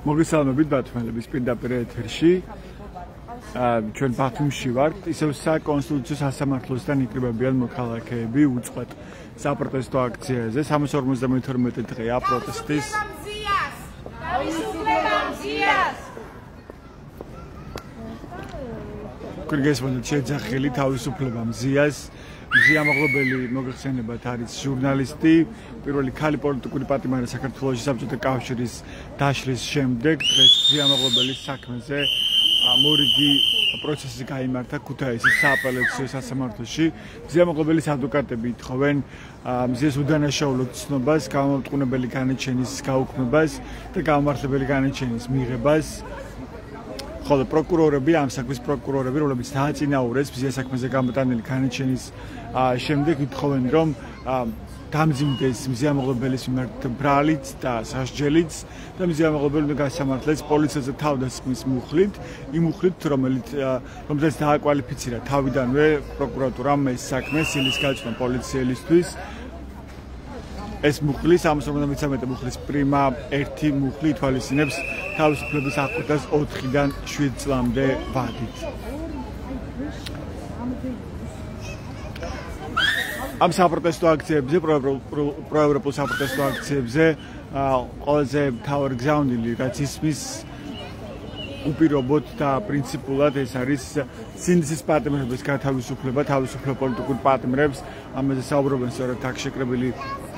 მოგესალმებით ბათუმელების პირდაპირ ეთერში. ჩვენ ბათუმში ვართ. ისევ საკონსტიტუციო სასამართლოსთან იკრიბებიან მოქალაქეები უწყვეტ საპროტესტო აქციაზე. 352 დღეა პროტესტის. კურგესმონდ შეძახილი თავისუფლება მზიას. მზიამაღლობელი მოგხსენებათ არის ჟურნალისტი, პირველი ქალი პოლიტიკური პატიმარი საქართველოში საბჭოთა კავშირის დაშლის შემდეგ დღეს მზიამაღლობელის საქმეზე მორიგი პროცესი გაიმართა ქუთაისის სააპელაციო სასამართლოში. მზიამაღლობელის ადვოკატები ითხოვენ მზიას უდანაშაულო ცნობას, გამომტყუნებელი განაჩენის გაუქმებას და გამომართლებელი განაჩენის მიღებას. ხოლო პროკურორები, ამ საქმის პროკურორები, რომლებიც დააწინაურეს მზიას საქმეზე გამოტანილი განაჩენის შემდეგ ითხოვენ, რომ დამძიმდეს მზიამაღლობელის მიმართ ბრალიც და სასჯელიც და მზიამაღლობელი უნდა გასამართლეს პოლიციაზე თავდასხმის მუხლით, იმ მუხლით, რომელზეც დააკვალიფიცირა თავიდანვე პროკურატურამ ეს საქმე სილის გაწვნა პოლიციელისთვის. ეს მუხლი 353 მუხლის პრიმა 1 მუხლი ითვალისწინებს თავისუფლების აღკვეთას 4-დან 7 წლამდე ვადით. ამ საპროტესტო აქციებზე, პროევროპულ საპროტესტო აქციებზე ყველაზე მთავარი გზავნილი, რაც ისმის უპირობოდ და პრინციპულად ეს არის სინდისის პატიმრების გათავისუფლება, თავისუფლება პოლიტიკურ პატიმრებს, ამაზე საუბრობენ სწორედ აქ შეკრებილი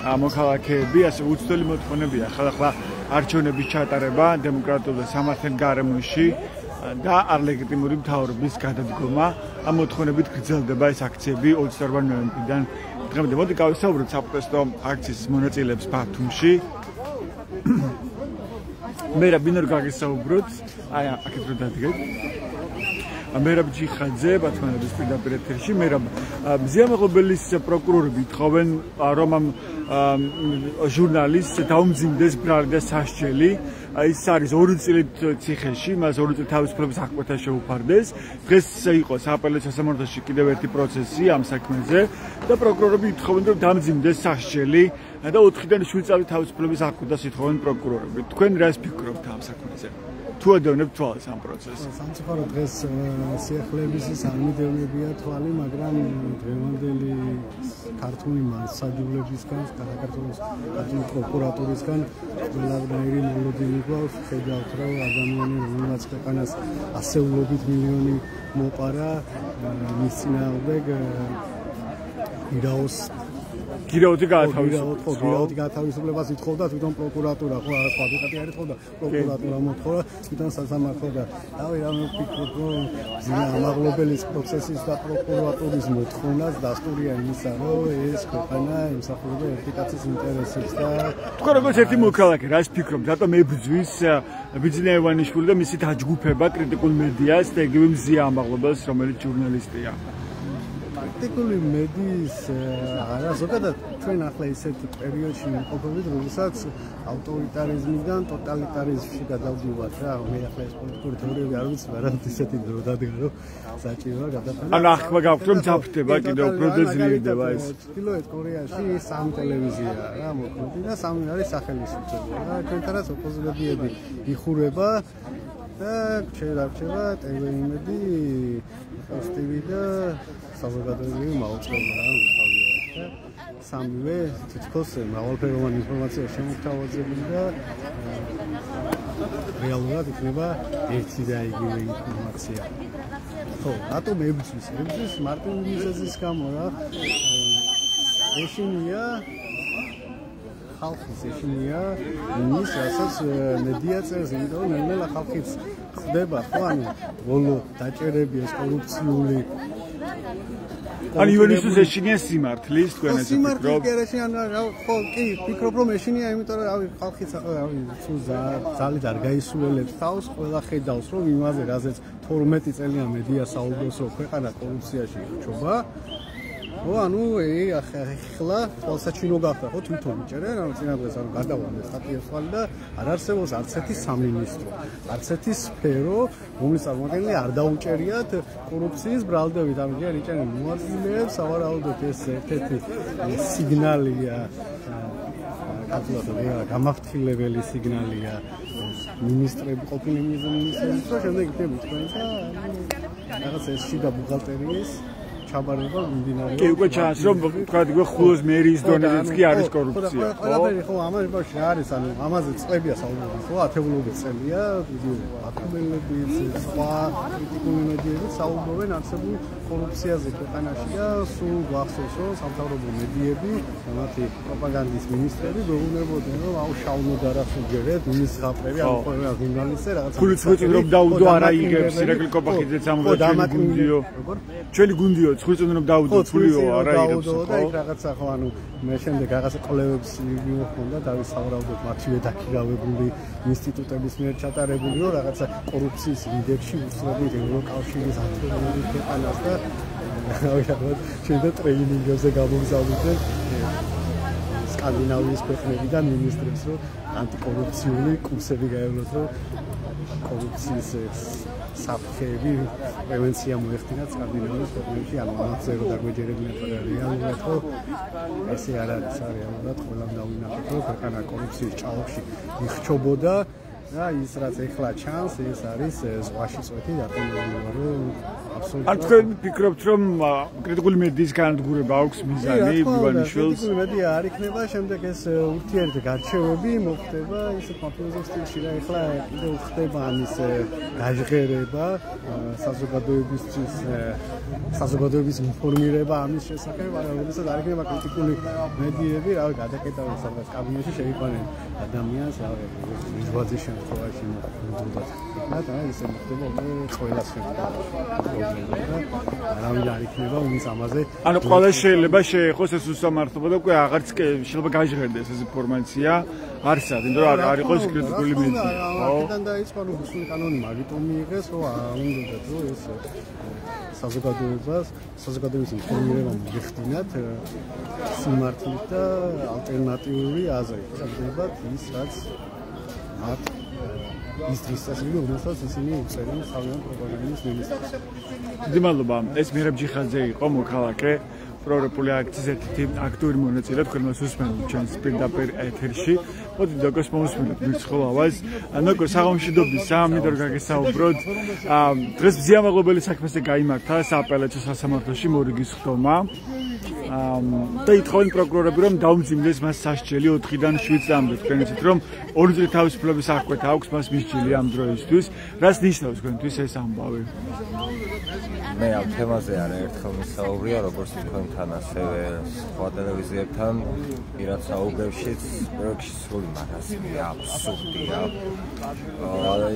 მოქალაქეები, ასე უცვლელი მოთხოვნებია ხალხმა არჩევნების ჩატარება დემოკრატიულ და სამართლიან გარემოში და არლეგიტიმური მთავრობის გადადგომა. ამ მოთხოვნებით გრძელდება ეს აქციები 28 ნოემბრიდან დღემდე. მოდი გავისაუბროთ საპროტესტო აქციის მონაწილეებს ბათუმში. მერაბ ბინორ გაგისაუბროთ, აი აქეთ რო დადგეთ. მერაბ ჯიხაძე ბათუმელის პირდაპირ ეთერში. მერაბ მზიამაღლობელის პროკურორები ითხოვენ, რომ ამ ჟურნალისტს დაუმძიმდეს ბრალი და სასჯელი. ის არის 2 წლით ციხეში, მას 2 წლით თავისუფლების აღკვეთა შეუფარდეს. დღეს იყო სააპელაციო სასამართლოში კიდევ ერთი პროცესი ამ საქმეზე და პროკურორები ითხოვენ, რომ დამძიმდეს სასჯელი და 4-დან 7 წლის თავისუფლების აღკვეთას ითხოვენ პროკურორები. თქვენ რას ფიქრობთ ამ საქმეზე? თუ ადევნებთ თვალს ამ პროცესს? სამწუხაროდ დღეს სიახლეების არ მიდევნებია თვალი, მაგრამ დღევანდელი ქართული მასაჯულებისგან, საქართველოს კანტონის პროკურატურისგან ყველანაირი მოლოდინი გვაქვს. ხედავთ, რომ ადამიანი, რომელსაც ქვეყანას ასეულობით მილიონი მოპარა, მის წინააღმდეგ გირაოთი გათავისუფლებას ითხოვდა თვითონ პროკურატურა, ხო, არა სხვა ადვოკატი არ ითხოვდა, პროკურატურა მოთხოვა თვითონ სასამართლო და რავი, რა ვფიქრობ, რომ მზიამაღლობელის პროცესის და პროკურატურის მოთხოვნას დასტურია იმისა, რომ ეს ქვეყანა ემსახურება ერთი კაცის ინტერესებს და თქვენ როგორც ერთი მოქალაქე, რას ფიქრობთ, რატომ ებრძვის ბიძინა ივანიშვილი და მისი დაჯგუფება კრიტიკულ მედიას და იგივე მზიამაღლობელს, რომელიც ჟურნალისტია? კრიტიკული მედიის არა ზოგადად ჩვენ ახლა ისეთ პერიოდში ვიმყოფებით, როდესაც ავტორიტარიზმიდან ტოტალიტარიზმში გადავდივართ რა. მე ახლა ეს პოლიტიკური თეორიები არ ვიცი, მაგრამ ისეთი დრო დადგა, რომ საჭიროა გადაფრენა. ანუ ახლა გავხდით, რომ ძაფრდება კიდევ უფრო და ძლიერდება ეს. ჩრდილოეთ კორეაში 3 ტელევიზიაა რა მოქმედი და 3 არის სახელმწიფო რა. ჩვენთანაც ოპოზიციები იხურება და რჩება ტელევიზიები, სტივი და საზოგადოებრივი მაუწყება რა უთავიათ და სამივე თითქოს მრავალფეროვანი ინფორმაცია შემოგთავაზებული და რეალურად იქნება ერთი და იგივე ინფორმაცია. ხო, რატომ ებრძვის? ებრძვის მარტივი მიზეზის გამო რა. ეშინია ხალხის ეშინია იმის, რასაც მედია წერს, იმიტომ რომ ნელ-ნელა ხალხიც ხდება, ხო, ანუ ბოლო დაჭერები ეს კორუფციული ანუ ივანიშვილს ეშინია სიმართლის, თქვენ ესე ფიქრობთ? სიმართლის კი არ ეშინია, ხო, კი, ფიქრობ რომ ეშინია, იმიტომ რომ რავი, ხალხიც თუ ძალით არ გაისულელებს თავს, ყველა ხედავს რომ იმაზე, რაზეც 12 წელია მედია საუბრობს, რომ ქვეყანა კორუფციაში ხრჩობა. ო, ანუ ახლა თვალსაჩინო გახდა, ხო, თვითონ იჭერენ, ანუ წინადღეს ანუ გადავარდეს სტატიებსვალი და არ არსებობს არც ერთი სამინისტრო, არც ერთი სფერო, რომლის წარმომადგენელი არ დაუჭერიათ კორუფციის ბრალდებით, ანუ ჯერ იჭერენ მოაზროვნეებს, სავარაუდოდ ეს ერთ-ერთი სიგნალია კაცობრიობა გამაფრთხილებელი სიგნალია მინისტრები ყოფილი მინისტრების და შემდეგ იქნება თქვენსა რაღაც ეს შიდა ბუღალტერიის ჩაბარება მიმდინარეობს. კი უკვე ჩანს რომ თქვა ხულოს მერის დონეზეც კი არის კორუფცია. ყველაფერი ხო ამაში არის ანუ ამაზე წლებია საუბარი ხო ათეულობით წელია აკუმულებიც სხვა კრიტიკული მედიები საუბრობენ არსებულ კორუფციაზე ქვეყანაში და სულ გვახსოვს რომ სამთავრობო მედიები მათი პროპაგანდის მინისტრები გვეუბნებოდნენ რომ აუ შავნოდა რა სუჯერეთ იმის ხაპები ანუ ყველა ჟურნალისტზე რაღაცა ფულიც ვიწვით რომ დაუდო არა იგებს ირაკლი კოპახიძეც ამბობს ჩვენი გუნდიო ჩვენი გუნდიო ხვიცუნ რომ დაუდო ფულიო არა იგებს და იქ რაღაცა ხო ანუ მე შემდეგ რაღაცა კოლევებს მივხვდა დავის საუბრობთ მათივე დაქირავებული ინსტიტუტების მიერ ჩატარებული რომ რაღაცა კორუფციის ინდექსში უსწრებით ევროკავშირის ათეულობით ქვეყანას და ავიღოთ ჩვენ და ტრეინინგებზე გამოგზავნდნენ სკანდინავიის ქვეყნებიდან მინისტრებს რომ ანტიკორუფციული კურსები გაევლოთ რომ კორუფციის საფრთხეები პრევენცია მოეხდინათ სკანდინავიის ქვეყნებში ანუ ამაზე რომ დაგვეჯერებინათ რეალურად ხო ესე არ არის რეალურად ყველამ დავინახოთ რომ ქვეყანა კორუფციის ჭაობში იხჩობოდა და ის რაც ეხლა ჩანს ის არის ზღვაში წვეთი დატოვებული რომ აბსოლუტურად არ თქვენ ფიქრობთ რომ კრიტიკული მედიის განადგურება აქვს მიზანი ივანიშვილს კრიტიკული მედია არ იქნება შემდეგ ეს ურთიერთგარჩევები მოხდება ისეთ მაფიოზურ სტილში და ეხლა კიდევ ხდება ამის გაჟღერება საზოგადოების ინფორმირება ამის შესახებ როდესაც არ იქნება კრიტიკული მედიები რა გადაკეტავენ სადღაც კაბინეტში შეიყვანენ ადამიანს რა ვიზუალიზაციის შემთხვევაში მოხდათ და ისე მოხდება ყველა შემთხვევაში არავინ არ იქნება ვინც ამაზე ანუ ყველა შეიძლება შეეხოს ეს უსამართლობა და უკვე აღარც შეიძლება გაჟღერდეს ეს ინფორმაცია არსად იმიტომ რომ არ იყოს კრიტიკული მედია ხო აქედან დაიწყო რომ რუსული კანონი მაგიტომ მიიღეს რომ უნდათ რომ ეს საზოგადოების ინფორმირება მოიხდინათ სიმართლით და ალტერნატიული აზრით ხდებათ ის რაც მათ ის დისციპლინა რომელსაც ისინი უწევენ თავიანთ პროპაგანდის მინისტრს. მადლობა. ეს მირაბ ჯიხაძე იყო მოქალაქე პრორეპული აქციის ერთ-ერთი აქტიური მონაწილე თქვენ მას უსმენთ ჩვენს პირდაპირ ეთერში. მოდით დაგოს მოусმინოთ მირცხოლავას. ნოკო საღამოშიდობის სამინდრო გაგესაუბროთ. დღეს მზიამაღლობელი საქმესე გაიმართა სააპელაციო სასამართლოში მორიგის ხდომა. და ითხოვენ პროკურორები რომ დაუმძიმდეს მას სასჯელი 4-დან 7 წლამდე. თქვენ იცით რომ ორი წლის თავისუფლების აღკვეთა აქვს მას მისჯილი ამ დროისთვის. რას ნიშნავს თქვენთვის ეს ამბავი? მე ამ თემაზე არაერთხელ მისაუბრია როგორც თქვენთან ასევე სხვა ტელევიზიებთან პირად საუბრებშიც პროექტში სრული მარაზმია აბსურდია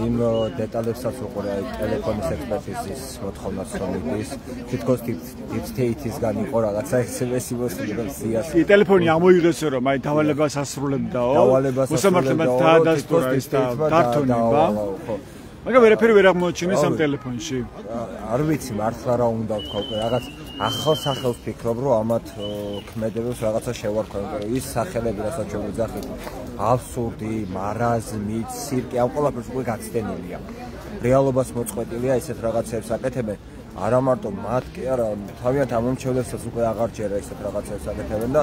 იმ დეტალებსაც უყურე ტელეფონის ექსპერტიზის მოთხოვნას რომ ის თითქოს deep state-ისგან იყო რაღაცა SMS-ი მოსულიყო სიას კი ტელეფონი ამოიღესო რომ აი დავალებას ასრულებდაო უსამართლობად დაადასტურა ის და დართონება მაგრამ ვერაფერი ვერ აღმოჩინეს ამ ტელეფონში. არ ვიცი მართლა რა უნდა ვთქვა უკვე რაღაც ახალ სახელს ვფიქრობ რომ ამათ ქმედებებს რაღაცა შევარქვა იმიტომ ის სახელები რასაც ჩვენ ვიძახით აბსურდი, მარაზმი, ცირკი ამ ყველაფერს უკვე გაცდენილია. რეალობას მოწყვეტილია ისეთ რაღაცებს აკეთებენ არა მარტო მათ კი არა თავიანთ ამომრჩევლებსაც უკვე აღარ ჯერა ისეთ რაღაცებს აკეთებენ და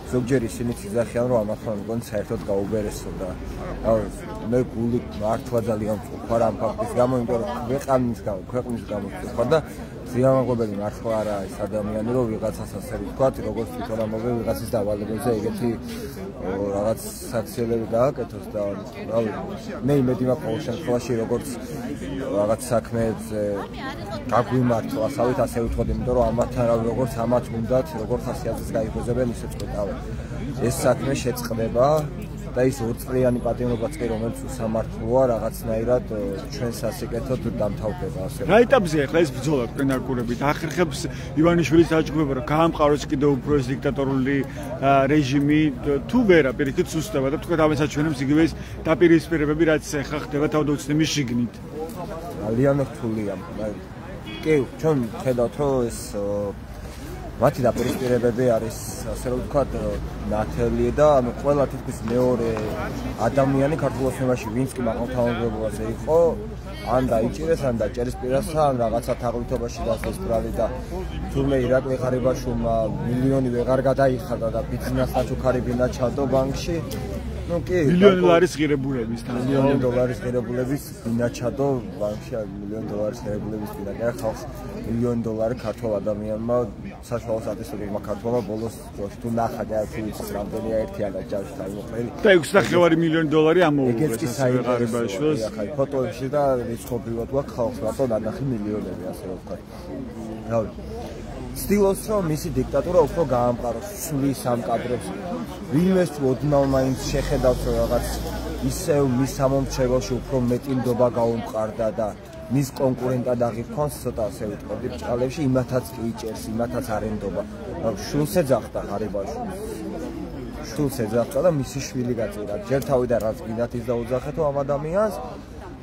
ზოგჯერ ისინი იძახიან რომ ამახან მგონი საერთოდ გაუბერესო და მე გული მართლა ძალიან მწუხარ ამ ფაქტის გამო იმიტომ რომ ქვეყნის გამო მწუხარ და ზიამაღლობელი მართლა არა ის ადამიანი რომ ვიღაცას ასე ვთქვათ როგორც თვითონ ამბობენ ვიღაცის დავალებებზე ეგეთი რაღაც საქციელები გააკეთოს და მე იმედი მაქვს ყოველ შემთხვევაში როგორც რაღაც საქმეებზე გაგვიმართლა ასავით ასე ვთქვათ იმიტომ რომ ამათთან როგორც ამათ უნდათ როგორც ასიაზეს გაიგოზებენ ისე წყვეტავენ ეს საქმე შეწყდება და ის 2 წლიანი პატიმრობაც კი რომელიც უსამართლოა რაღაცნაირად ჩვენ სასიკეთოდ დამთავრდება ასე რა ეტაპზეა ახლა ეს ბრძოლა თქვენ აკურებით ახერხებს ივანიშვილის დაჯგუფება რომ გაამყაროს კიდევ უფრო ეს დიქტატორული რეჟიმი თუ ვერა პირიქით სუსტდება და თქვენ ამეცაჩვენებს იგივე ეს დაპირისპირებები რაც ახლა ხდება თავდაცვის შიგნით ძალიან რთულია კი ჩვენ ხედავთ რომ ეს მათი დაპირისპირებები არის ასე რომ ვთქვათ ნათელია და ანუ ყველა თითქმის მეორე ადამიანი ქართულ ოცნებაში ვინც კი მაღალთავაზობაზე იყო ან დაიჭირეს ან დაჭერის პირასთან ან რაღაცა თაღლითობაში დასდეს ბრალი და თურმე ირაკლი ღარიბაშვილმა მილიონი ვეღარ გადაიხადა და ბიზნესსაც უქარიბინა ჩადო ბანკში ნუ კი მილიონი დოლარის ღირებულების თან მილიონი დოლარის ღირებულების ბინაჩადო ბანკში მილიონი დოლარის ღირებულების ბინაჩა ხალხს მილიონი დოლარი ქართულ ადამიანმა საშუალო სტატისტიკურმა ქართველმა ბოლოს თუ ნახა და ფილის რამდენია ერთიანად ჯავში დაიმოყრილი და 6.5 მილიონი დოლარი ამოუღეს ღარიბაშვილს ახლა ფოტოებში და რიცხობრივად ვაქვს ხალხს რატო ნანახი მილიონები ასე რომ ვთქვა რავი ცდილობს რომ მისი დიქტატურა უფრო გაამყაროს სulis ამ კადრებს ვინმეს თუ ოდნავ მაინც შეხედავს რომ რაღაც ისევ მის სამომრჩეველში უფრო მეტი ნდობა გაუმყარდა და მის კონკურენტად აღიქონს ცოტა ასე ვიტყოდი ბჭყალებში იმათაც კი იჭერს იმათაც არ ენდობა შულს ეძახდა ღარიბაშვილს შულს ეძახდა და მისი შვილი გაწირა ჯერ თავიდან რაც გინდათ ის დაუძახეთო ამ ადამიანს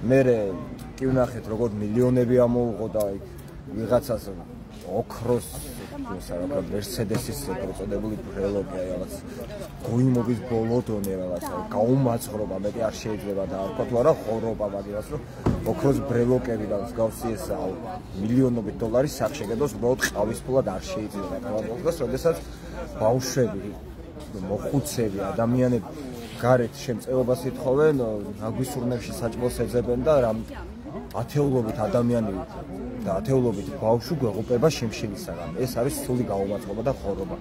მე კი ვნახეთ როგორ მილიონები ამოუღო და ვიღაცას ოქროს სარაკა მერსედესის პროცედებული ბრელოკი რაღაც გოიმობის ბოლოდონე რაღაცა გაუმაძღრობა მეტი არ შეიძლება და არ ვთქვა თუ არა ხორობა მაგას რომ ოქროს ბრელოკები და მსგავსი ეს მილიონობით დოლარის სახშეგედოს უბრალოდ ყავისფულად არ შეიძლება გამოგდეს როდესაც ბავშვები მოხუცები ადამიანები გარეთ შემწეობას ითხოვენ აგვისურნებში საჭმელს ეძებენ და რამ ათეულობით ადამიანები და ათეულობით ბავშვი გვეღუპება შიმშილისაგან. ეს არის სული გაუმაძღობა და ხორობა.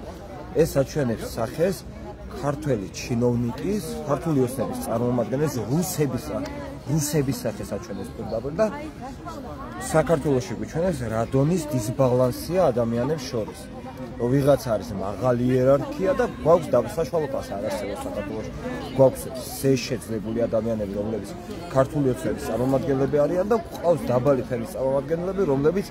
ეს აჩვენებს სახეს ქართველი ჩინოვნიკის, ქართული ოცნების წარმომადგენლის რუსების სახეს აჩვენებს პირდაპირ და საქართველოში გვიჩვენებს რადონის დისბალანსია ადამიანებს შორის. რომ ვიღაც არის მაღალი იერარქია და გვაქვს საშუალო კლასი არ არსებობს საქართველოში. გვაქვს შეძლებული ადამიანები, რომლებიც ქართული ოცნების წარმომადგენლები არიან და გვყავს დაბალი ფენის წარმომადგენლები, რომლებიც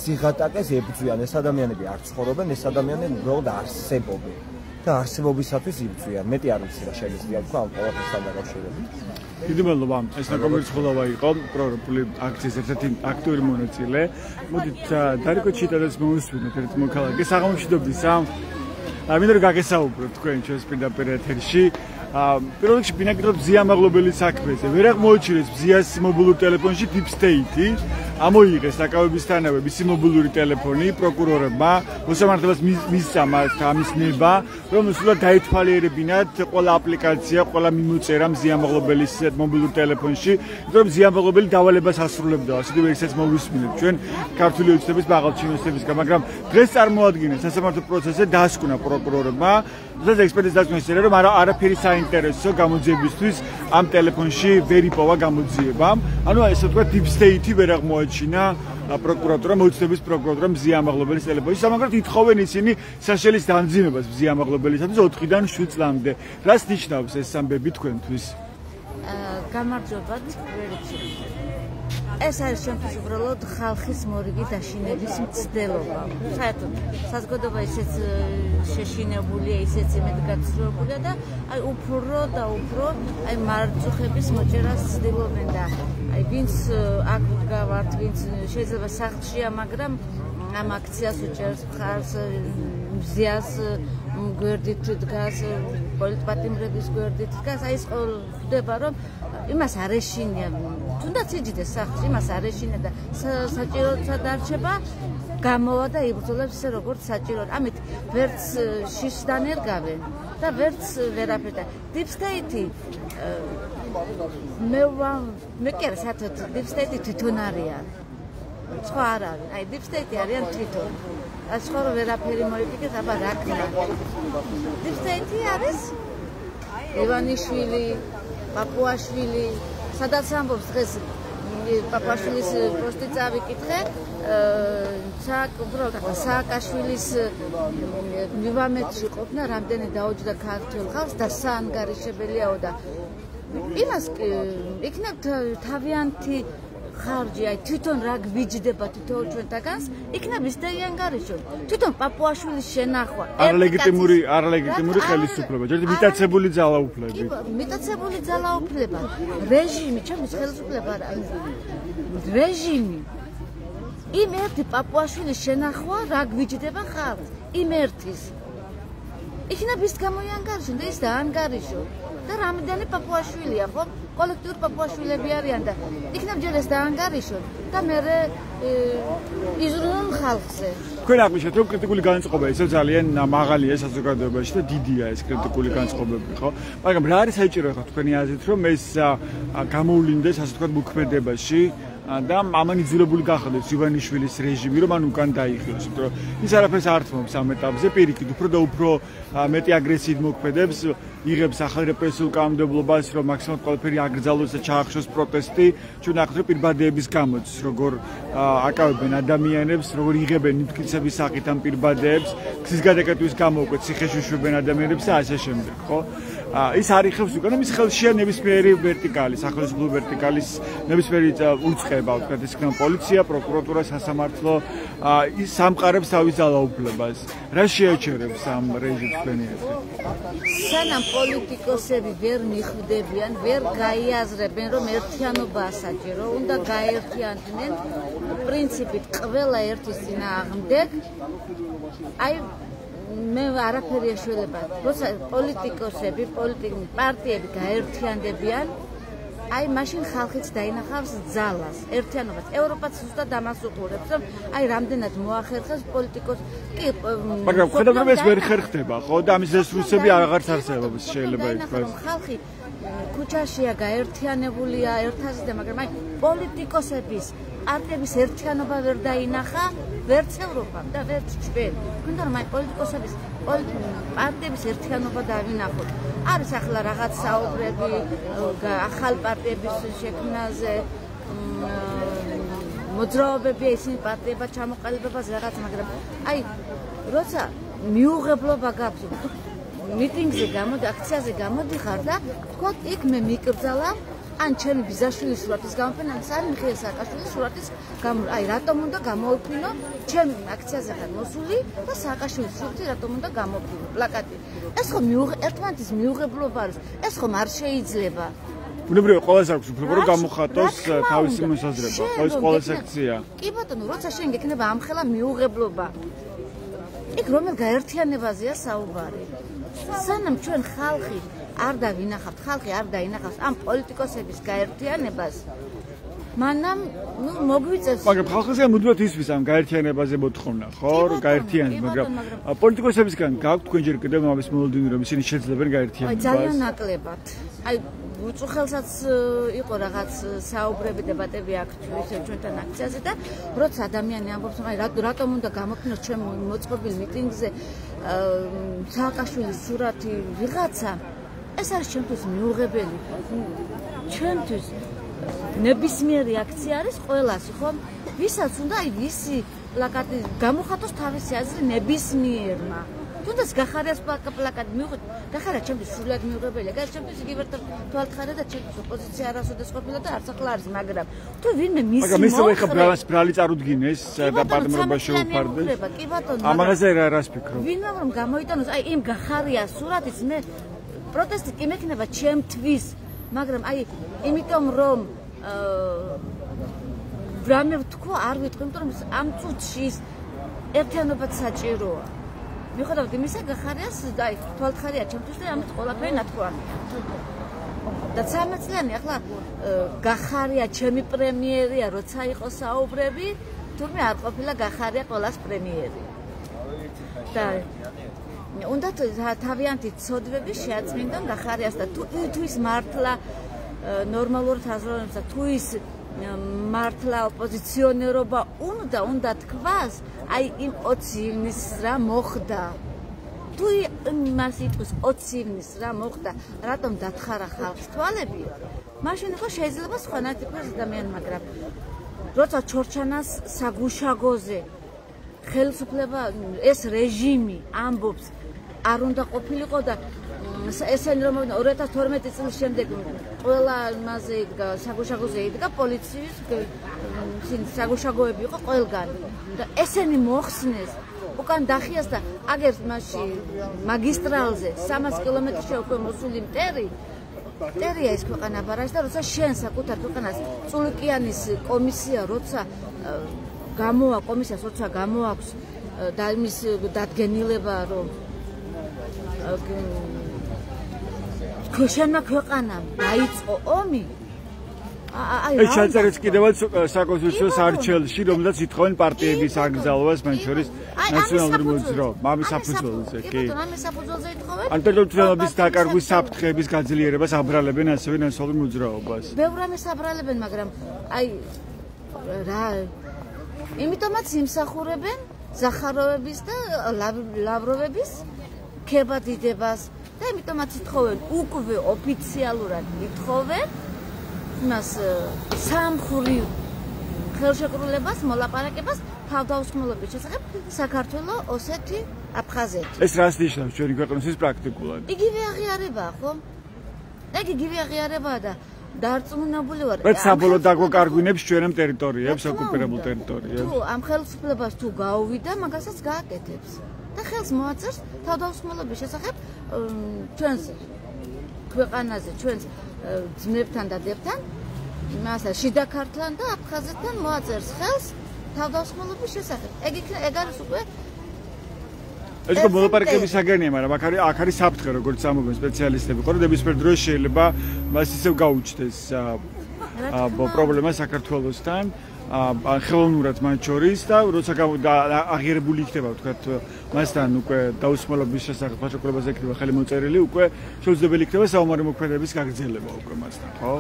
სიღატაკეს ებრძვიან. ეს ადამიანები არ ცხოვრობენ, ეს ადამიანები უბრალოდ არსებობენ და არსებობისათვის იბრძვიან. მეტი არ ვიცი რა შეიძლება თქვა ამ ყველაფერთან დაკავშირებით. დიდი მადლობა. ეს ნაკომერის ხოლავა იყო პროექტული აქციის ერთ-ერთი აქტიური მონაწილე. მოდით დარიკო ჩიტაძეს მოვისმინოთ ერთ მოქალაქეს აღმოჩნდობის მინდა რომ გაგესაუბროთ თქვენ ჩვენს პირდაპირ ეთერში. პირველ რიგში ბინაკეთობ ბზია მაღლობელის საქმეზე. ვერ აღმოაჩინეს ბზიას მობილურ ტელეფონში deep state. ამოიღეს საკავებისთანავე მისი მობილური ტელეფონი პროკურორებმა მოსამართლებას მისცა ამის ნება რომ სულად დაითვალიერებინათ ყველა აპლიკაცია, ყველა მიმოწერა ბზია მაღლობელის მობილურ ტელეფონში, რომ ბზია მაღლობელი დავალებას ასრულებდა. ასეთი ვერსიაც მოვისმინეთ ჩვენ ქართული ოცნების მაღალჩინოსნებისგან, მაგრამ დღეს წარმოადგენს სასამართლო პროცესზე დასკვნა პროკურორებმა და ექსპერტიზა დასკვნის რომ არაფერი საინტერესო გამოძიებისთვის ამ ტელეფონში ვერ იპოვა გამოძიება. ანუ ესე ვთქვათ deep state ვერ აღმოაჩინა პროკურატურა მოიცნების პროკურატურამ ბზია მაღლობელის ტელეფონში. სამაგრად ითხოვენ ისინი საშელის დამძიმებას ბზია მაღლობელისათვის 4-დან 7 წლამდე. რას ნიშნავს ეს ამბები თქვენთვის? გამარჯობა თქვენთვის. ეს არის ჩვენთვის უბრალოდ ხალხის მორიგი დაშინების მცდელობა. საერთოდ საზოგადოება ისეც შეშინებულია, ისეც იმედგაცრუებულია და აი უფრო და უფრო აი მარწუხების მოჭერას ცდილობენ და აი ვინც აქ ვდგავართ, ვინც შეიძლება სახლშია, მაგრამ ამ აქციას უჭერს მხარს ბზიას გვერდით დგას, პოლიტპატიმრების გვერდით დგას, აი ეს ხდება რომ იმას არ ეშინია, თუნდაც იჯდეს სახლში, იმას არ ეშინია და საჭიროა დარჩება, გამოვა და იბრძოლებს ისე როგორც საჭირო. ამით ვერც შიშდან ერგავენ და ვერც ვერაფერ და deep state მე კი არა საერთოდ deep state თვითონ არიან. სხვა არ არის. აი deep state არიან თვითონ. სხვა რო ვერაფერი მოიფიქრეთ, აბა რა ქნა. deep state არის ივანიშვილი, პაპუაშვილი, სადაც ამბობს დღეს პაპუაშვილის პოსტი წავიკითხე, სააკაშვილის მივამეთში ყოფნა რამდენი დაუჯდა ქართულ ხალხს და საანგარიშებელიაო და იმას იქნებ თავიანთი ხარჯი, აი თვითონ რა გვიჯდება თითოეულ ჩვენთაგანს, იქნებ ისდეი ანგარიშო. თვითონ პაპუაშვილის შენახვა. არალეგიტიმური ხელისუფლება, ჯერ მიტაცებული ძალაუფლება. მიტაცებული ძალაუფლება. რეჟიმი, ჩემთვის ხელისუფლება არა. რეჟიმი. იმ ერთი პაპუაშვილის შენახვა რა გვიჯდება ხალხს. იმ ერთის. იქნებ ის გამოიანგარიშო და ის დაანგარიშო. და რამდენი პაპუაშვილია, ხო? კოლექტიური პაპუაშვილები არიან და იქნებ ჯერ ეს დაანგარიშონ და მე იზრუნონ ხალხზე. თქვენ აღნიშნეთ, რომ კრიტიკული განწყობა ისევ ძალიან მაღალია საზოგადოებაში და დიდია ეს კრიტიკული განწყობები, ხო? მაგრამ რა არის საჭირო ხო თქვენი აზრით, რომ ეს გამოვლინდეს, ასე ვთქვათ, მოქმედებაში და ამან იძულებული გახდეს ივანიშვილის რეჟიმი, რომ მან უკან დაიხიოს, იმიტომ რომ ის არაფერს არ თმობს ამ ეტაპზე, პირიქით, უფრო და უფრო მეტი აგრესიით მოქმედებს, იღებს ახალ რეპრესიულ კანონმდებლობას, რომ მაქსიმალურად ყველაფერი აკრძალოს და ჩაახშოს პროტესტი, ჩვენ ნახეთ, რომ პირბადეების გამოც, როგორ აკავებენ ადამიანებს, როგორ იღებენ მტკიცების სახით ამ პირბადეებს, გზის გადაკეტვის გამო უკვე ციხეში შვებენ ადამიანებს და ასე შემდეგ, ხო? ის არიხებს უკან, ის ხელშია ნებისმიერი ვერტიკალი, სახელმწიფო ვერტიკალის ნებისმიერი უწყება, ვთქვათ, ის იქნება პოლიცია, პროკურატურა, სასამართლო, ის სამყარებს თავის ძალაუფლებას. რა შეაჩერებს ამ რეჟიმს თქვენი აზრით? სანამ პოლიტიკოსები ვერ მიხვდებიან, ვერ გაიაზრებენ, რომ ერთიანობაა საჭირო, უნდა გაერთიანდნენ პრინციპით ყველა ერთის წინააღმდეგ. აი მე არაფერი ეშველება, როცა პოლიტიკოსები, პოლიტიკური პარტიები გაერთიანდებიან, აი მაშინ ხალხიც დაინახავს ძალას, ერთიანობას. ევროპაც ზუსტად ამას უყურებს, რომ აი რამდენად მოახერხებს პოლიტიკოს. კი, მაგრამ ხედავთ რომ ეს ვერ ხერხდება, ხო? და ამის რესურსები აღარც არსებობს, შეიძლება ითქვას. ხალხი ქუჩაშია გაერთიანებულია ერთაზედა, მაგრამ აი პოლიტიკოსების პარტიების ერთიანობა ვერ დაინახა, ვერც ევროპამ და ვერც ჩვენ. გინდა რომ აი პოლიტიკოსების პარტიების ერთიანობა დავინახოთ. არის ახლა რაღაც საუბრები ახალ პარტიების შექმნაზე, მოძრაობები ისინი პარტიებად ჩამოყალიბებაზე რაღაც, მაგრამ აი როცა მიუღებლობა გაქვს, მიტინგზე გამოდი, აქციაზე გამოდიხარ და თქვა იქ მე მიკრძალა ან ჩემი ბიზაშვილის სურათის გამოფენა, ან მიხეილ სააკაშვილის სურათის აი რატომ უნდა გამოვიფინო ჩემი აქციაზე ხარ მოსული და სააკაშვილის სურათი რატომ უნდა გამოვიფინო პლაკატი. ეს ხომ ერთმანეთის მიუღებლობა არის, ეს ხომ არ შეიძლება. ბუნებრივია ყველას აქვს უფლება რომ გამოხატოს თავისი მოსაზრება, ყოველს ყველა სექცია. კი ბატონო, როცა შენ გექნება ამხელა მიუღებლობა. იქ რომელ გაერთიანებაზეა საუბარი. სანამ ჩვენ ხალხი არ დავინახავთ, ხალხი არ დაინახავს ამ პოლიტიკოსების გაერთიანებას, მანამ მოგვიწევს. მაგრამ ხალხზე მუდმივად ისვის ამ გაერთიანებაზე მოთხოვნა, ხო? გაერთიანება, მაგრამ პოლიტიკოსებისგან გაქვთ თქვენ ჯერ კიდევ ამის მოლოდინი, რომ ისინი შეძლებენ გაერთიანებას. ძალიან ნაკლებად. აი უწუხელსაც იყო რაღაც საუბრები, დებატები აქ ჩვენთან აქციაზე და როცა ადამიანი ამბობს, აი რატომ უნდა გამოფინოს ჩვენ მოწყობილ მიტინგზე სააკაშვილის სურათი ვიღაცა, ეს არის ჩემთვის მიუღებელი. ჩვენთვის ნებისმიერი აქცია არის ყველასი, ხო? ვისაც უნდა აი ვისი პლაკატი გამოხატოს თავისი აზრი ნებისმიერმა. თუნდაც გახარიას პლაკატი მივიღოთ, გახარია ჩემთვის სულად მიუღებელია, გახარია ჩემთვის იგივე თვალთხარა და ჩემთვის ოპოზიცია არასოდეს ყოფილა და არც ახლა არის, მაგრამ თუ ვინმე მისი მაგრამ ისევ ეხა ბრალი წარუდგინეს და პატიმრობა შეუფარდეს. კი ბატონო, ამაზე რას ფიქრობ? ვინმე რომ გამოიტანოს აი იმ გახარიას სურათიც მე პროტესტი კი მექნება ჩემთვის, მაგრამ აი იმიტომ რომ რამე ვთქვა, არ ვიტყვი, იმიტომ რომ ამ წუთში ერთიანობაც საჭიროა. მიუხედავად იმისა, გახარიას აი თვალთხარია ჩემთვის და ამით ყველაფერი ნათქვამია. და 13 წლიანი ახლა გახარია ჩემი პრემიერია, როცა იყო საუბრები, თურმე არ ყოფილა გახარია ყველას პრემიერი. და უნდა თავიანთი ცოდვები შეაწმინდონ გახარიას და თუ ის მართლა ნორმალურად აზროვნებს და თუ ის მართლა ოპოზიციონერობა უნდა თქვას, აი იმ 20 ივნის რა მოხდა. თუ მას იტყვის 20 ივნის რა მოხდა, რატომ დათხარა ხალხს თვალები, მაშინ ხო შეიძლება სხვანაირად იყოს ადამიანი, მაგრამ როცა ჩორჩანას საგუშაგოზე ხელისუფლება ეს რეჟიმი ამბობს არ უნდა ყოფილიყო და ესენი რომ 2012 წლის შემდეგ ყველა მასზე იდგა საგუშაგოზე იდგა პოლიციის საგუშაგოები იყო ყველგან და ესენი მოხსნეს უკან დახიას და აგერ მასში მაგისტრალზე 300 კილომეტრში უკვე მოსული მტერია ეს ქვეყანა ბარაში და როცა შენ საკუთარ ქვეყანას წულკიანის კომისია როცა გამოაქვს და იმის დადგენილება რომ ქოშანმა ქვეყანამ დაიწყო ომი. ეს ჩაწერეთ კიდევაც საკონსტიტუციო არჩევნებში, რომელსაც ითხოვენ პარტიების აკრძალვას, მათ შორის ნაციონალური მოძრაობა, მამის საფუძველზე, კი. მამის საფუძველზე ითხოვენ. ანტიდემოკრატიის დაკარგვის საფრთხეების გაძლიერებას აბრალებენ ასევე ნაციონალურ მოძრაობას. ბევრ რამეს აბრალებენ, მაგრამ აი რა იმიტომაც იმსახურებენ ზახაროვების და ლავროვების ქებადიდებას და იმიტომაც ითხოვენ უკვე ოფიციალურად ითხოვენ მას სამხრივ ხელშეკრულებას, მოლაპარაკებას თავდაუსხმელობის შესახებ საქართველოს, ოსეთი, აფხაზეთი. ეს რას ნიშნავს ჩვენი ქვეყნისთვის პრაქტიკულად? იგივე აღიარებაა, ხო? იგივე აღიარებაა და დარწმუნებული ვარ. რაც საბოლოოდ დაგვაკარგვინებს ჩვენამ ტერიტორიებს, ოკუპირებულ ტერიტორიებს. თუ ამ ხელისუფლებას თუ გაუვიდა, მაგასაც გააკეთებს. და ხელს მოაწერს თავდაუსხმელობის შესახებ ჩვენს ქვეყანაზე, ჩვენს ძმებთან და დებთან, მასა შიდა ქართლთან და აფხაზეთთან მოაწერს ხელს თავდაუსხმელობის შესახებ. ეგ არის უკვე ეს უკვე მოლაპარაკების საგანია, მაგრამ აქ არის საფრთხე, როგორც ამობენ სპეციალისტები, ხო, რომ ნებისმიერ დროს შეიძლება მას ისევ გაუჩნდეს პრობლემა საქართველოსთან, ხელოვნურად მათ შორის და როცა აღიარებული იქნება, ვთქვათ, მასთან უკვე დაუსხმელობის შესახებ ხელშეკრულებაზე იქნება ხელი მოწერილი, უკვე შეუძლებელი იქნება საომარი მოქმედების გაგრძელება უკვე მასთან, ხო?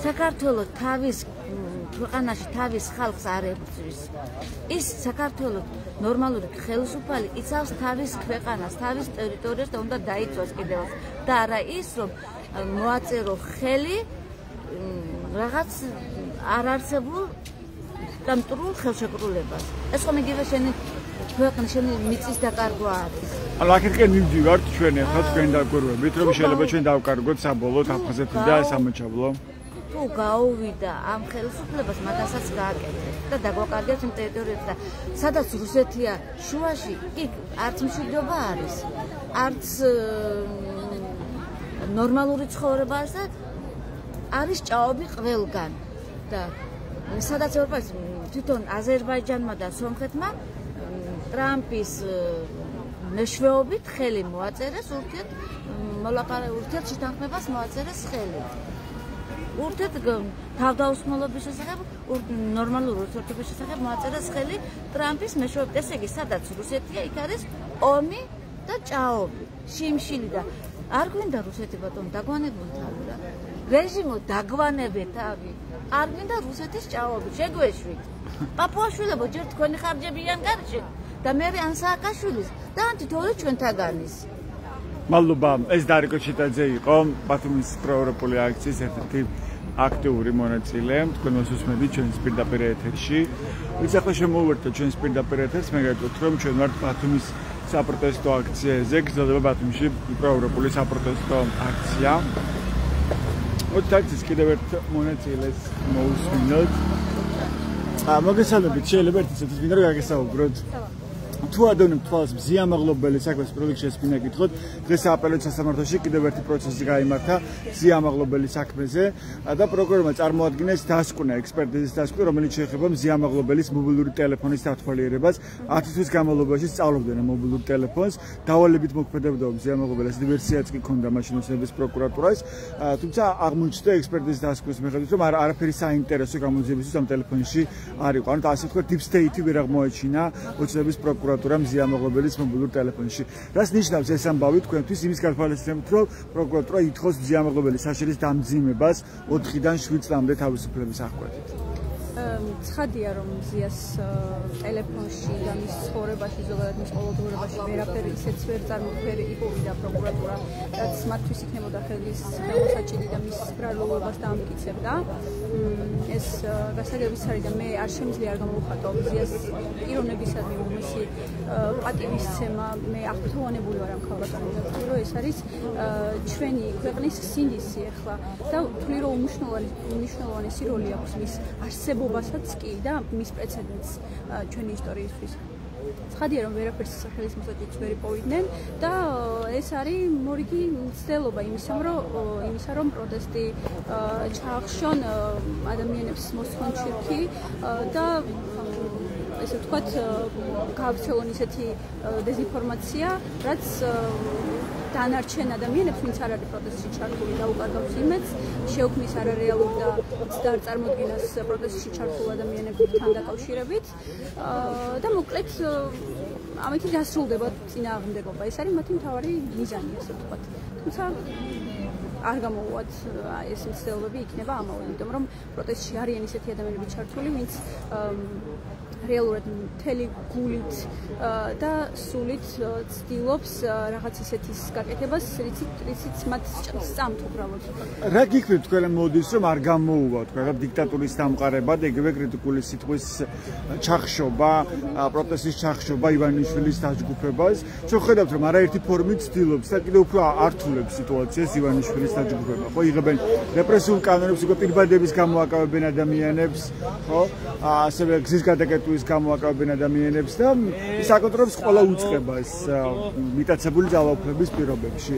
საქართველოს თავის ქვეყანაში თავის ხალხს არ ებრძვის. ის საქართველოს ნორმალური ხელისუფალი იცავს თავის ქვეყანას, თავის ტერიტორიას და უნდა დაიცვას კიდევაც. და არა ის, რომ მოაწერო ხელი რაღაც არ არსებულ და მტრულ ხელშეკრულებას. ეს ხომ იგივე შენი ქვეყნის შენი მიწის დაკარგვა არის. ანუ აქეთკენ მივდივართ ჩვენ ახლა თქვენ დაგვერვებით, რომ შეიძლება ჩვენ დავკარგოთ საბოლოოდ აფხაზეთი და სამოჩაბლო. თუ გაუვიდა ამ ხელისუფლებას, მაგასაც გააკეთებს და დაგვაკარგებს იმ ტერიტორიებს და სადაც რუსეთია შუაში, იქ არც მშვიდობა არის, არც ნორმალური ცხოვრება არის და არის ჭაობი ყველგან და სადაც ევროპაში თვითონ აზერბაიჯანმა და სომხეთმა ტრამპის მეშვეობით ხელი მოაწერეს ურთიერთ შეთანხმებას მოაწერეს ხელი. ურთიერთ თავდაუსხმელობის შესახებ, ნორმალურ ურთიერთობის შესახებ მოაწერეს ხელი ტრამპის მეშვეობით. ესე იგი, სადაც რუსეთია, იქ არის ომი და ჭაობი, შიმშილი და არ გვინდა რუსეთი ბატონო დაგვანებულ თავი რა. რეჟიმო დაგვანებე თავი. არ გვინდა რუსეთის ჭაობი, შეგვეშვით. პაპუაშვილებო, ჯერ თქვენი ხარჯები იანკარში და მე ან სააკაშვილის და ან თითოეული ჩვენთაგანის. მადლობა, ეს დარიკო ჩიტაძე იყო ბათუმის პროევროპული აქციის ერთ-ერთი აქტიური მონაწილე. თქვენ მოსუსმენთ ჩვენს პირდაპირ ეთერში. ვინც ახლა შემოვერთეთ ჩვენს პირდაპირ ეთერს, მე გეტყვით, რომ ჩვენ ვართ ბათუმის საპროტესტო აქციაზე, გრძელდება ბათუმში პროევროპული საპროტესტო აქცია. მოთხოვთ კიდევ ერთ მონაწილეს მოусმინოთ. მოგესალმებით, შეიძლება ერთ ისეთ ვინმე რომ გაგესაუბროთ. თუ ადონებ თვალს მზიამაღლობელი საქმეს პროდუქციის მინდა გითხოთ, დღეს სააპელაციო სასამართლოში კიდევ ერთი პროცესი გაიმართა მზიამაღლობელი საქმეზე და პროკურორმა წარმოადგინეს დასკვნა, ექსპერტიზის დასკვნა, რომელიც შეეხება მზიამაღლობელის მობილური ტელეფონის დათვალიერებას. 10 თვის განმავლობაში სწავლობდნენ მობილურ ტელეფონს, დავალებით მოქმედებდა მზიამაღლობელის ვერსიაც კი ქონდა მაშინ ოცნების პროკურატურას, თუმცა აღმოჩნდა ექსპერტიზის დასკვნის მიხედვით, რომ არაფერი საინტერესო გამოძიებისთვის ამ ტელეფონში არ იყო. ანუ ასე ვთქვათ, deep state-ი ვერ აღმოაჩინა ოცნების პროკურატურამ მზიამაღლობელის მობილურ ტელეფონში. რას ნიშნავს ეს ამბავი თქვენთვის? იმის გათვალისწინებით, რომ პროკურატურა ითხოვს მზიამაღლობელის საშირის დამძიმებას 4-დან 7 წლამდე თავისუფლების აღკვეთით. ცხადია, რომ მზიას ტელეფონში და მის ცხოვრებაში, ზოგადად მის ყოველდღიურობაში ვერაფერი ისეც ვერ წარმოგვიდგა პროკურატურა, რაც მათთვის იქნებოდა ხელის მოსაჭირი და მის ბრალობას დაამტკიცებდა. ეს გასაგებიც არის და მე არ შემიძლია არ გამოვხატო მზიას პიროვნებისადმი მისი პატივისცემა. მე აღფრთოვანებული ვარ ამ ქალბატონზე, რომ ეს არის ჩვენი ქვეყნის სინდისი ახლა და ვთვლი, რომ უმნიშვნელოვანესი როლი აქვს მის არსებობასაც კი და მის პრეცედენტს ჩვენი ისტორიისთვის. ცხადია, რომ ვერაფერს სახელის მოსაჭრელს ვერ იპოვიდნენ და ეს არის მორიგი მცდელობა იმისა, რომ პროტესტი ჩაახშონ ადამიანებს მოსხონ ჩირქი და ესე ვთქვათ, გაავრცელონ ისეთი დეზინფორმაცია, რაც დანარჩენ ადამიანებს, ვინც არ არის პროტესტში ჩართული და უკარგავს იმედს, შეუქმნის არარეალურ და მცდარ წარმოდგენას პროტესტში ჩართულ ადამიანებთან დაკავშირებით და მოკლედ ამით დასრულდება წინააღმდეგობა. ეს არის მათი მთავარი მიზანი, ასე ვთქვათ. თუმცა არ გამოუვათ ეს მცდელობები იქნება ამავე, იმიტომ რომ პროტესტში არიან ისეთი ადამიანები ჩართული, ვინც რეალურად მთელი გულით და სულით ცდილობს რაღაც ისეთის გაკეთებას, რიციც მათ სწამთ უბრალოდ. რა გიქნით თქვენ მოდის რომ არ გამოუვა თქვენ დიქტატურის დამყარება და იგივე კრიტიკული სიტყვის ჩახშობა, პროტესტის ჩახშობა ივანიშვილის დაჯგუფებას. ჩვენ ხედავთ რომ არაერთი ფორმით ცდილობს და კიდევ უფრო ართულებს სიტუაციას ივანიშვილის დაჯგუფება. ხო, იღებენ რეპრესიულ კანონებს, უკვე პირბადების გამოაკავებენ ადამიანებს, ხო? ასევე გზის გადაკეტვის გამოაკავებენ ადამიანებს და ის აკონტროლებს ყველა უწყებას მიტაცებული ძალაუფლების პირობებში.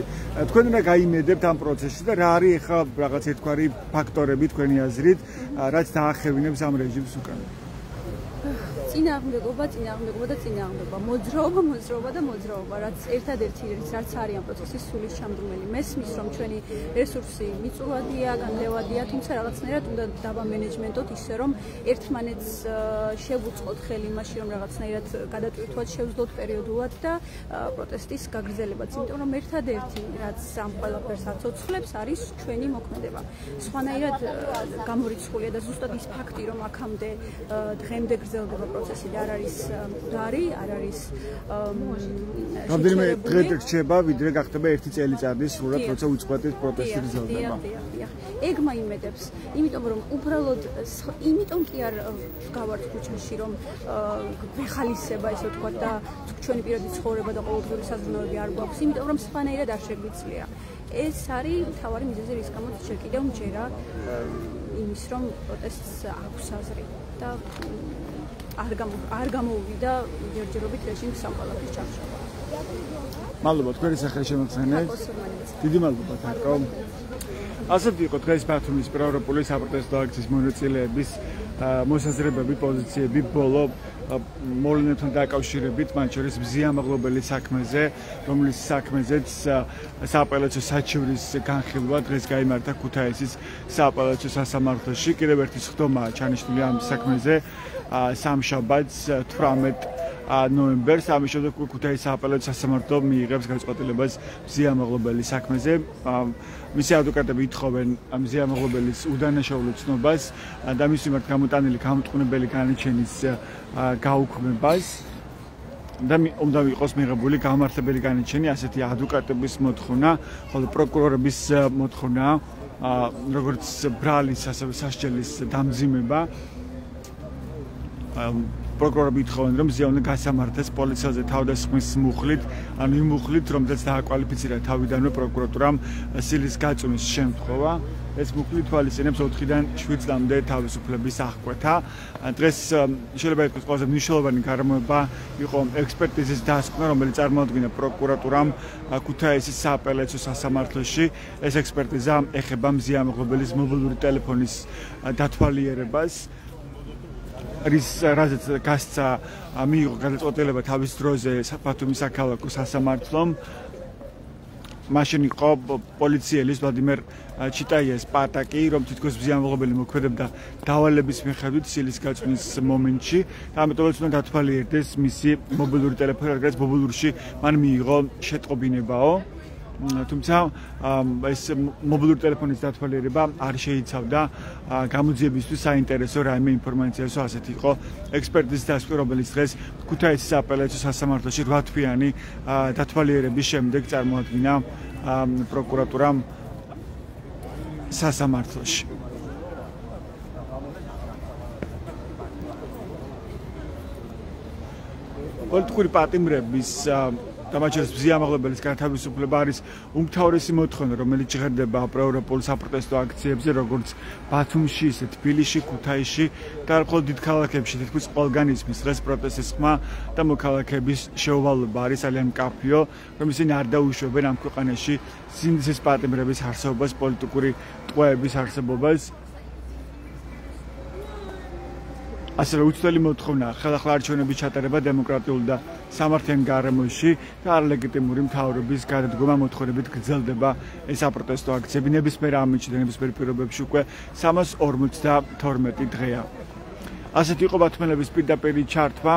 თქვენ რა გაიმედებთ ამ პროცესში და რა არის ახლა რაღაც ერთგვარი ფაქტორები თქვენი აზრით, რაც დაახევინებს ამ რეჟიმს უკან? წინააღმდეგობა და წინააღმდეგობა, მოძრაობა და მოძრაობა, რაც ერთადერთი რაც არის ამ პროცესის სულის ჩამდგმელი. მესმის რომ ჩვენი რესურსი მიწურვადია, განლევადია, თუმცა რაღაცნაირად უნდა დავამენეჯმენტოთ ისე რომ ერთმანეთს შევუწყოთ ხელი იმაში, რომ რაღაცნაირად გადატვირთვათ შევძლოთ პერიოდულად და პროტესტის გაგრძელებაც, იმიტომ რომ ერთადერთი რაც ამ ყველაფერს აცოცხლებს არის ჩვენი მოქმედება. სხვანაირად გამორიცხულია და ზუსტად ის ფაქტი, რომ აქამდე დღემდე გრძელდება პროცესი და არ არის მკვდარი, არ არის რამდენიმე დღე რჩება, ვიდრე გახდება ერთი წელიწადი სრულად, როცა უწყვეტის პროტესტი გრძელდება. ეგ მაიმედებს, იმიტომ რომ უბრალოდ იმიტომ კი არ გავართ ქუჩაში, რომ ვეხალისება, ესე ვთქვათ და ჩვენი პირადი ცხოვრება და ყოველდღიური საზრუნავები არ გვაქვს, იმიტომ რომ სხვანაირად არ შეგვიძლია. ეს არის მთავარი მიზეზი, რის გამოც ჯერ კიდევ მჯერა იმის, რომ პროტესტს აქვს აზრი და არ გამოუვიდა ჯერჯერობით რეჟიმს ამ ყველაფრის ჩახშობა. მადლობა თქვენი სახელი შემოხსენეთ. დიდი მადლობა თაკო. ასეთი იყო დღეს ბათუმის პროევროპული საპროტესტო აქციის მონაწილეების მოსაზრებები, პოზიციები ბოლო მოვლენებთან დაკავშირებით, მათ შორის მზიამაღლობელი საქმეზე, რომლის საქმეზეც სააპელაციო საჩივრის განხილვა დღეს გაიმართა ქუთაისის სააპელაციო სასამართლოში. კიდევ ერთი სხდომაა ჩანიშნული ამ საქმეზე სამშაბათს 18 ნოემბერს. ამის შემდეგ ქუთაისის სააპელაციო სასამართლო მიიღებს გადაწყვეტილებას მზიამაღლობელი საქმეზე. მისი ადვოკატები ითხოვენ მზიამაღლობელის უდანაშაულო ცნობას და მის მიმართ გამოტანილი გამოტყუნებელი განაჩენის გაუქმებას და უნდა იყოს მიღებული გამართლებელი განაჩენი, ასეთი ადვოკატების მოთხოვნა, ხოლო პროკურორების მოთხოვნა, როგორც ბრალის, ასევე სასჯელის დამძიმება. პროკურორები ითხოვენ, რომ მზია უნდა გასამართლეს პოლიციაზე თავდასხმის მუხლით, ანუ იმ მუხლით, რომელზეც დააკვალიფიცირა თავიდანვე პროკურატურამ სილის გაწვნის შემთხვევა. ეს მუხლი თვალისწინებს 4-დან 7 წლამდე თავისუფლების აღკვეთა. დღეს შეიძლება ითქვას ყველაზე მნიშვნელოვანი გარემოება იყო ექსპერტიზის დასკვნა, რომელიც წარმოადგინა პროკურატურამ ქუთაისის სააპელაციო სასამართლოში. ეს ექსპერტიზა ეხება მზიამაღლობელის მობილური ტელეფონის დათვალიერებას. რაზეც გასცა მიიღო გადაწყვეტილება თავის დროზე ბათუმის საქალაქო სასამართლომ. მაშინ იყო პოლიციელის ვლადიმერ ჩიტაიეს პატაკი, რომ თითქოს მზიამაღლობელი მოქმედებდა დავალების მიხედვით სილის გაწვნის მომენტში და ამიტომაც უნდა დათვალიერდეს მისი მობილური ტელეფონი, რადგან მობილურში მან მიიღო შეტყობინებაო. თუმცა ეს მობილური ტელეფონის დათვალიერება არ შეიცავდა გამოძიებისთვის საინტერესო რაიმე ინფორმაციას, ასეთი იყო ექსპერტიზის დასკვნა, რომელიც დღეს ქუთაისის სააპელაციო სასამართლოში 8 თვიანი დათვალიერების შემდეგ წარმოადგინა პროკურატურამ სასამართლოში. პოლიტიკური პატიმრების დამაჩერს მზიამაღლობელის გათავისუფლება არის უმთავრესი მოთხოვნა, რომელიც ჟღერდება პროევროპულ საპროტესტო აქციებზე, როგორც ბათუმში, ისე თბილისში, ქუთაისში და მხოლოდ დიდ ქალაქებში თითქმის ყველგან ისმის დღეს პროტესტის ხმა და მოქალაქეების შეუვალობა არის ძალიან მკაფიო, რომ ისინი არ დაუშვებენ ამ ქვეყანაში სინდისის პატიმრების არსებობას, პოლიტიკური ტყვეების არსებობას. ასევე უცვლელი მოთხოვნა ხელახლა არჩევნების ჩატარება დემოკრატიულ და სამართლიან გარემოში და არალეგიტიმური მთავრობის გადადგომა მოთხოვნებით გრძელდება ეს საპროტესტო აქციები ნებისმიერ ამიჩი და ნებისმიერ პირობებში უკვე 352 დღეა. ასეთი იყო ბათუმელების პირდაპირი ჩართვა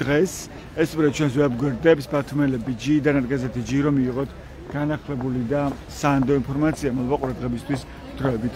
დღეს ეს უფრო ჩვენს ვებგვერდებს ბათუმელები G და ნატგაზეთი G რომ მიიღოთ განახლებული და საანდო ინფორმაცია მოგყურებთ დღეისთვის დროებით